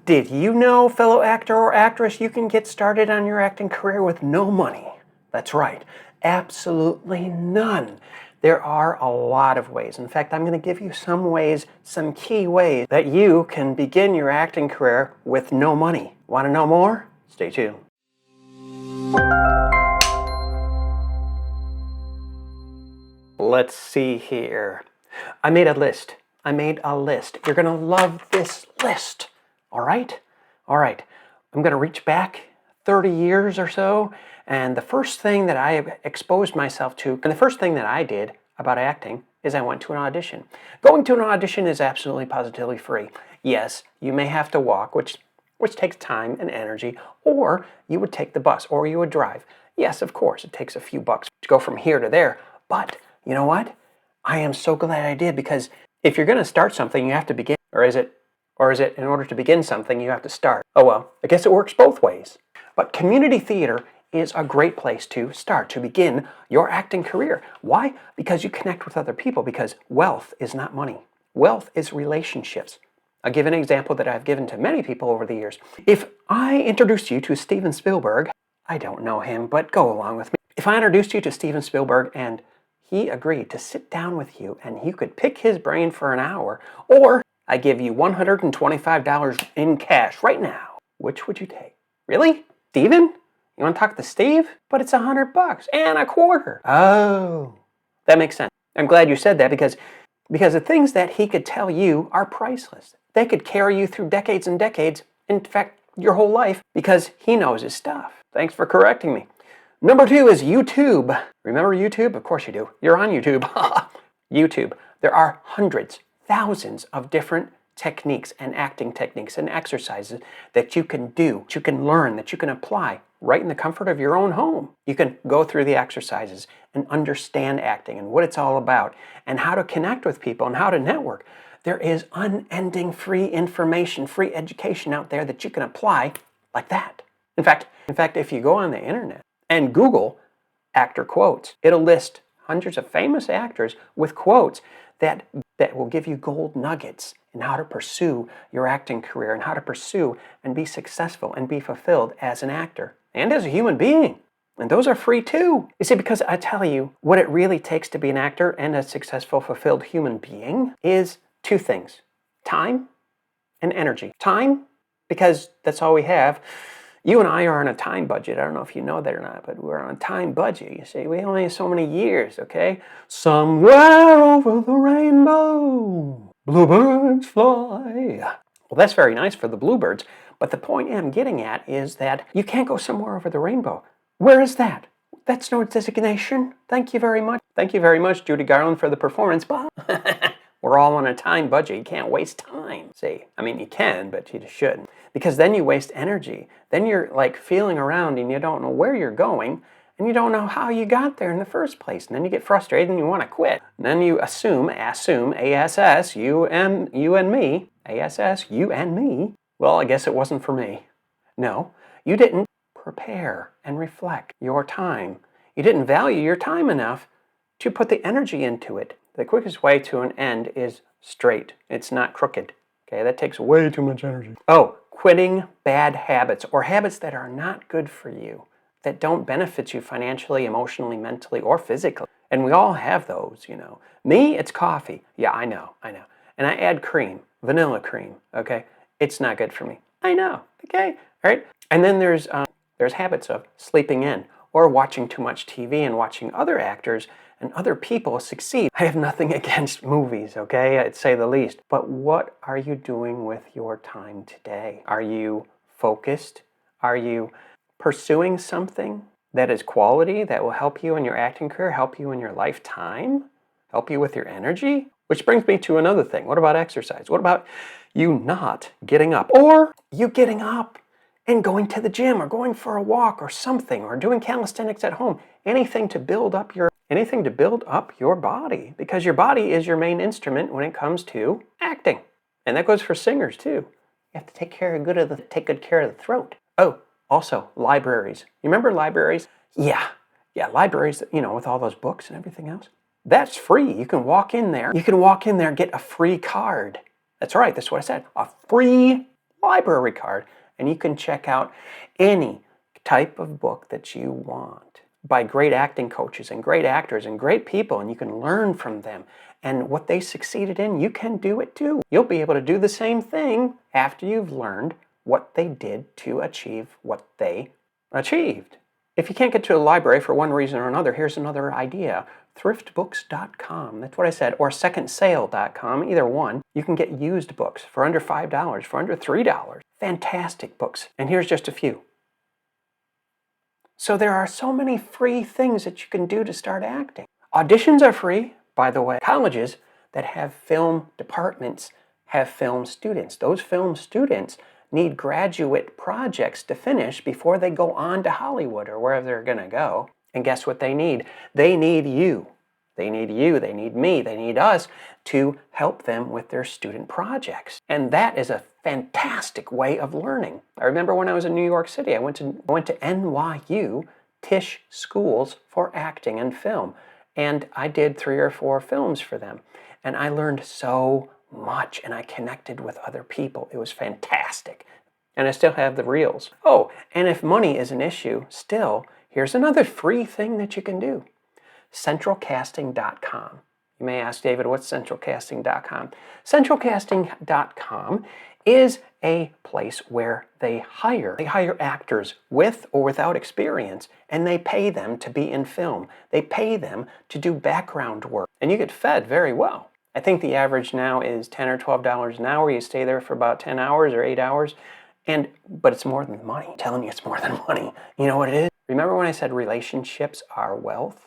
Did you know, fellow actor or actress, you can get started on your acting career with no money? That's right, absolutely none. There are a lot of ways. In fact, I'm going to give you some ways, some key ways that you can begin your acting career with no money. Want to know more? Stay tuned. Let's see here. I made a list. You're going to love this list. All right? All right. I'm going to reach back 30 years or so, and the first thing that I exposed myself to, and the first thing that I did about acting is I went to an audition. Going to an audition is absolutely positively free. Yes, you may have to walk, which takes time and energy, or you would take the bus, or you would drive. Yes, of course, it takes a few bucks to go from here to there, but you know what? I am so glad I did, because if you're going to start something, you have to begin, or is it in order to begin something, you have to start? Oh well, I guess it works both ways. But community theater is a great place to start, to begin your acting career. Why? Because you connect with other people, because wealth is not money. Wealth is relationships. I'll give an example that I've given to many people over the years. If I introduced you to Steven Spielberg, I don't know him, but go along with me. If I introduced you to Steven Spielberg and he agreed to sit down with you and you could pick his brain for an hour, or I give you $125 in cash right now, which would you take? Really? Steven? You want to talk to Steve? But it's $100 and a quarter. Oh, that makes sense. I'm glad you said that, because the things that he could tell you are priceless. They could carry you through decades and decades, in fact, your whole life, because he knows his stuff. Thanks for correcting me. Number 2 is YouTube. Remember YouTube? Of course you do. You're on YouTube. YouTube. There are hundreds, thousands of different techniques and acting techniques and exercises that you can do, that you can learn, that you can apply right in the comfort of your own home. You can go through the exercises and understand acting and what it's all about and how to connect with people and how to network. There is unending free information, free education out there that you can apply like that. In fact, if you go on the internet and Google actor quotes, it'll list hundreds of famous actors with quotes that will give you gold nuggets in how to pursue your acting career and how to pursue and be successful and be fulfilled as an actor and as a human being. And those are free too. You see, because I tell you, what it really takes to be an actor and a successful, fulfilled human being is 2 things: time and energy. Time, because that's all we have. You and I are on a time budget. I don't know if you know that or not, but we're on a time budget. You see, we only have so many years, okay? Somewhere over the rainbow, bluebirds fly. Well, that's very nice for the bluebirds, but the point I'm getting at is that you can't go somewhere over the rainbow. Where is that? That's no designation. Thank you very much. Thank you very much, Judy Garland, for the performance. But we're all on a time budget. You can't waste time. See, I mean, you can, but you just shouldn't. Because then you waste energy. Then you're like feeling around and you don't know where you're going and you don't know how you got there in the first place. And then you get frustrated and you want to quit. And then you assume, ASS, you and me. ASS, you and me. Well, I guess it wasn't for me. No, you didn't prepare and reflect your time. You didn't value your time enough to put the energy into it. The quickest way to an end is straight. It's not crooked. Okay, that takes way too much energy. Oh, quitting bad habits or habits that are not good for you, that don't benefit you financially, emotionally, mentally, or physically. And we all have those, you know. Me, it's coffee. Yeah, I know. And I add cream, vanilla cream, okay? It's not good for me. I know, okay? All right? And then there's habits of sleeping in or watching too much TV and watching other actors and other people succeed. I have nothing against movies, okay? I'd say the least. But what are you doing with your time today? Are you focused? Are you pursuing something that is quality, that will help you in your acting career, help you in your lifetime, help you with your energy? Which brings me to another thing. What about exercise? What about you not getting up? Or you getting up and going to the gym or going for a walk or something, or doing calisthenics at home. Anything to build up your body, because your body is your main instrument when it comes to acting. And that goes for singers too. You have to take good care of the throat. Oh, also libraries. You remember libraries? Yeah, libraries, you know, with all those books and everything else. That's free. You can walk in there, get a free card. That's right, that's what I said. A free library card, and you can check out any type of book that you want by great acting coaches and great actors and great people, and you can learn from them. And what they succeeded in, you can do it too. You'll be able to do the same thing after you've learned what they did to achieve what they achieved. If you can't get to a library for one reason or another, here's another idea. thriftbooks.com, that's what I said, or secondsale.com, either one. You can get used books for under $5, for under $3. Fantastic books. And here's just a few. So there are so many free things that you can do to start acting. Auditions are free, by the way. Colleges that have film departments have film students. Those film students need graduate projects to finish before they go on to Hollywood or wherever they're going to go. And guess what they need? They need you. They need you, they need me, they need us to help them with their student projects. And that is a fantastic way of learning. I remember when I was in New York City, I went to NYU Tisch schools for acting and film. And I did 3 or 4 films for them. And I learned so much, and I connected with other people. It was fantastic. And I still have the reels. Oh, and if money is an issue, still, here's another free thing that you can do. centralcasting.com. You may ask, David, what's centralcasting.com? Centralcasting.com is a place where they hire actors with or without experience, and they pay them to be in film. They pay them to do background work, and you get fed very well. I think the average now is $10 or $12 an hour. You stay there for about 10 hours or 8 hours, but it's more than money. I'm telling you, it's more than money. You know what it is? Remember when I said relationships are wealth?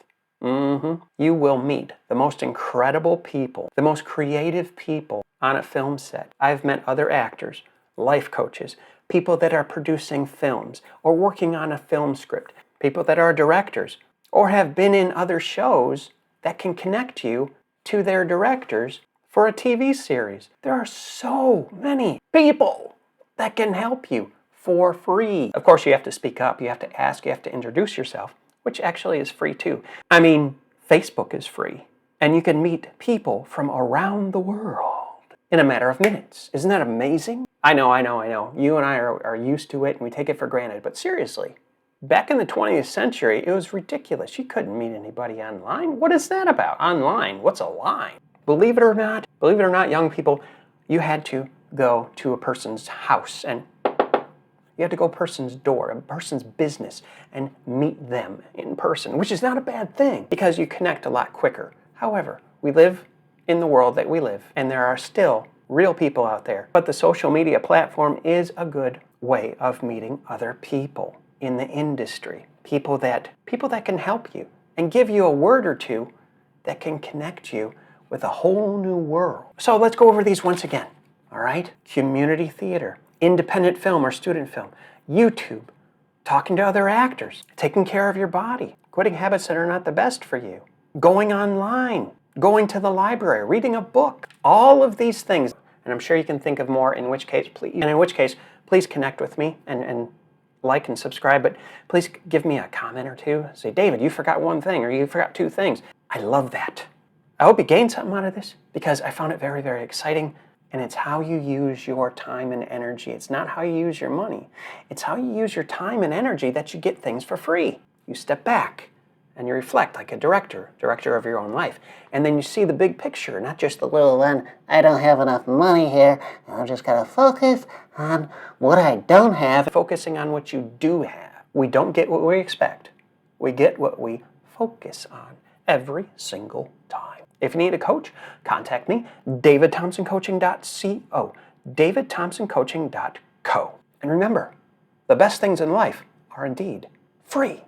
You will meet the most incredible people, the most creative people on a film set. I've met other actors, life coaches, people that are producing films or working on a film script, people that are directors or have been in other shows that can connect you to their directors for a TV series. There are so many people that can help you for free. Of course, you have to speak up, you have to ask, you have to introduce yourself, which actually is free too. I mean, Facebook is free, and you can meet people from around the world in a matter of minutes. Isn't that amazing? I know. You and I are used to it, and we take it for granted, but seriously, back in the 20th century, it was ridiculous. You couldn't meet anybody online. What is that about? Online? What's a line? Believe it or not, young people, you had to go to a person's house, and you have to go to a person's door, a person's business, and meet them in person, which is not a bad thing because you connect a lot quicker. However, we live in the world that we live, and there are still real people out there. But the social media platform is a good way of meeting other people in the industry, people that can help you and give you a word or two that can connect you with a whole new world. So let's go over these once again, all right? Community theater, independent film or student film, YouTube, talking to other actors, taking care of your body, quitting habits that are not the best for you, going online, going to the library, reading a book, all of these things. And I'm sure you can think of more, in which case, please connect with me and like and subscribe, but please give me a comment or two. Say, David, you forgot one thing, or you forgot 2 things. I love that. I hope you gained something out of this because I found it very, very exciting. And it's how you use your time and energy. It's not how you use your money. It's how you use your time and energy that you get things for free. You step back and you reflect like a director of your own life. And then you see the big picture, not just the little one, I don't have enough money here, I just gotta focus on what I don't have. Focusing on what you do have. We don't get what we expect. We get what we focus on every single time. If you need a coach, contact me, davidthompsoncoaching.co, davidthompsoncoaching.co. And remember, the best things in life are indeed free.